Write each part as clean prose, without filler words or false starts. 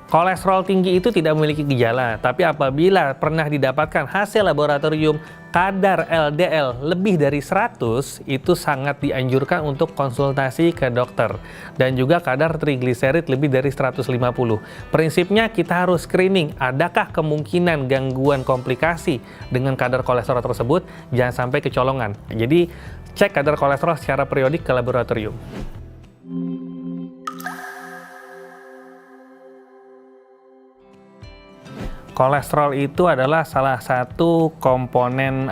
Kolesterol tinggi itu tidak memiliki gejala, tapi apabila pernah didapatkan hasil laboratorium kadar LDL lebih dari 100, itu sangat dianjurkan untuk konsultasi ke dokter. Dan juga kadar trigliserid lebih dari 150. Prinsipnya kita harus screening, adakah kemungkinan gangguan komplikasi dengan kadar kolesterol tersebut, jangan sampai kecolongan. Jadi, cek kadar kolesterol secara periodik ke laboratorium. Kolesterol itu adalah salah satu komponen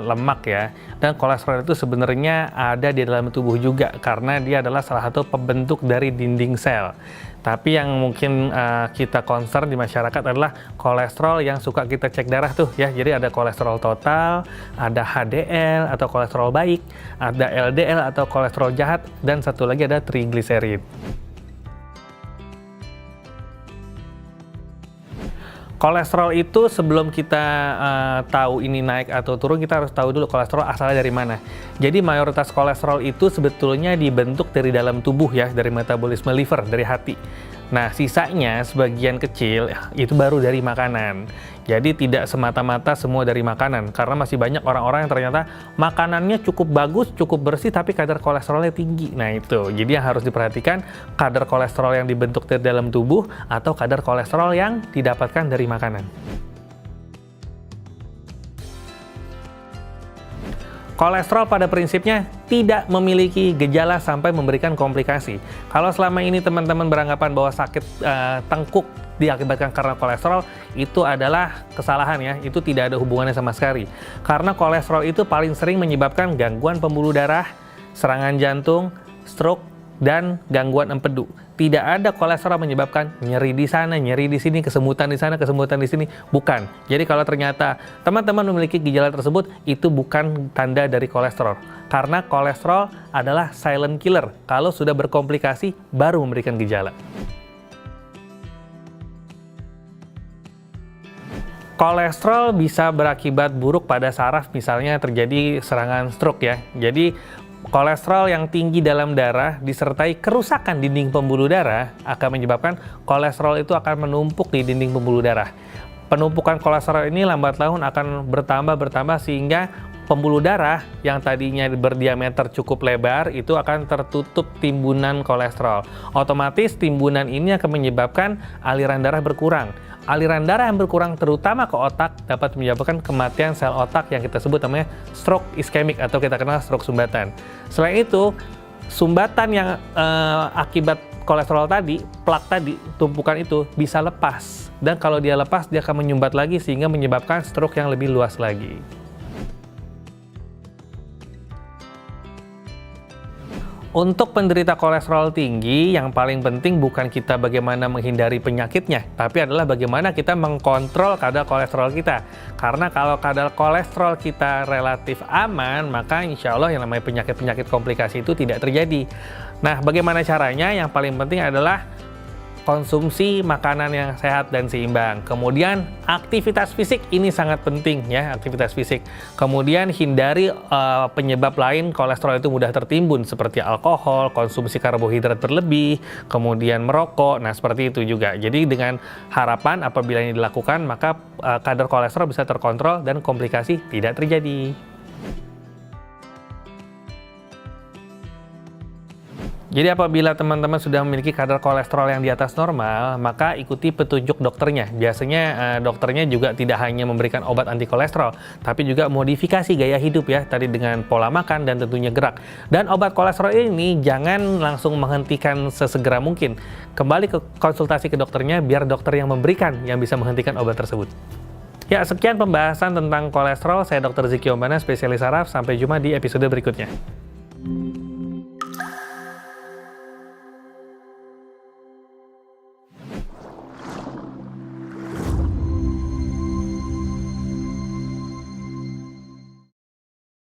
lemak ya. Dan kolesterol itu sebenarnya ada di dalam tubuh juga karena dia adalah salah satu pembentuk dari dinding sel. Tapi yang mungkin kita concern di masyarakat adalah kolesterol yang suka kita cek darah tuh ya. Jadi ada kolesterol total, ada HDL atau kolesterol baik, ada LDL atau kolesterol jahat, dan satu lagi ada trigliserid. Kolesterol itu sebelum kita tahu ini naik atau turun, kita harus tahu dulu kolesterol asalnya dari mana. Jadi mayoritas kolesterol itu sebetulnya dibentuk dari dalam tubuh ya, dari metabolisme liver, dari hati. Nah, sisanya sebagian kecil itu baru dari makanan. Jadi tidak semata-mata semua dari makanan, karena masih banyak orang-orang yang ternyata makanannya cukup bagus, cukup bersih, tapi kadar kolesterolnya tinggi. Nah itu, jadi yang harus diperhatikan kadar kolesterol yang dibentuk dari dalam tubuh atau kadar kolesterol yang didapatkan dari makanan. Kolesterol pada prinsipnya tidak memiliki gejala sampai memberikan komplikasi. Kalau selama ini teman-teman beranggapan bahwa sakit tengkuk diakibatkan karena kolesterol, itu adalah kesalahan ya, itu tidak ada hubungannya sama sekali. Karena kolesterol itu paling sering menyebabkan gangguan pembuluh darah, serangan jantung, stroke, dan gangguan empedu. Tidak ada kolesterol menyebabkan nyeri di sana, nyeri di sini, kesemutan di sana, kesemutan di sini. Bukan. Jadi kalau ternyata teman-teman memiliki gejala tersebut, itu bukan tanda dari kolesterol. Karena kolesterol adalah silent killer. Kalau sudah berkomplikasi, baru memberikan gejala. Kolesterol bisa berakibat buruk pada saraf, misalnya terjadi serangan stroke ya. Jadi kolesterol yang tinggi dalam darah disertai kerusakan dinding pembuluh darah akan menyebabkan kolesterol itu akan menumpuk di dinding pembuluh darah. Penumpukan kolesterol ini lambat laun akan bertambah sehingga pembuluh darah yang tadinya berdiameter cukup lebar itu akan tertutup timbunan kolesterol. Otomatis timbunan ini akan menyebabkan aliran darah berkurang. Aliran darah yang berkurang terutama ke otak dapat menyebabkan kematian sel otak yang kita sebut namanya stroke iskemik atau kita kenal stroke sumbatan. Selain itu, sumbatan yang akibat kolesterol tadi, plak tadi, tumpukan itu bisa lepas. Dan kalau dia lepas, dia akan menyumbat lagi sehingga menyebabkan stroke yang lebih luas lagi. Untuk penderita kolesterol tinggi, yang paling penting bukan kita bagaimana menghindari penyakitnya, tapi adalah bagaimana kita mengkontrol kadar kolesterol kita. Karena kalau kadar kolesterol kita relatif aman, maka insya Allah yang namanya penyakit-penyakit komplikasi itu tidak terjadi. Nah, bagaimana caranya? Yang paling penting adalah konsumsi makanan yang sehat dan seimbang. Kemudian aktivitas fisik ini sangat penting ya, aktivitas fisik. Kemudian hindari penyebab lain kolesterol itu mudah tertimbun seperti alkohol, konsumsi karbohidrat berlebih, kemudian merokok. Nah, seperti itu juga. Jadi dengan harapan apabila ini dilakukan, maka kadar kolesterol bisa terkontrol dan komplikasi tidak terjadi. Jadi apabila teman-teman sudah memiliki kadar kolesterol yang di atas normal, maka ikuti petunjuk dokternya. Biasanya dokternya juga tidak hanya memberikan obat anti kolesterol, tapi juga modifikasi gaya hidup ya, tadi dengan pola makan dan tentunya gerak. Dan obat kolesterol ini jangan langsung menghentikan sesegera mungkin. Kembali ke konsultasi ke dokternya biar dokter yang memberikan yang bisa menghentikan obat tersebut. Ya, sekian pembahasan tentang kolesterol. Saya Dr. Ziki Ombana, spesialis saraf. Sampai jumpa di episode berikutnya.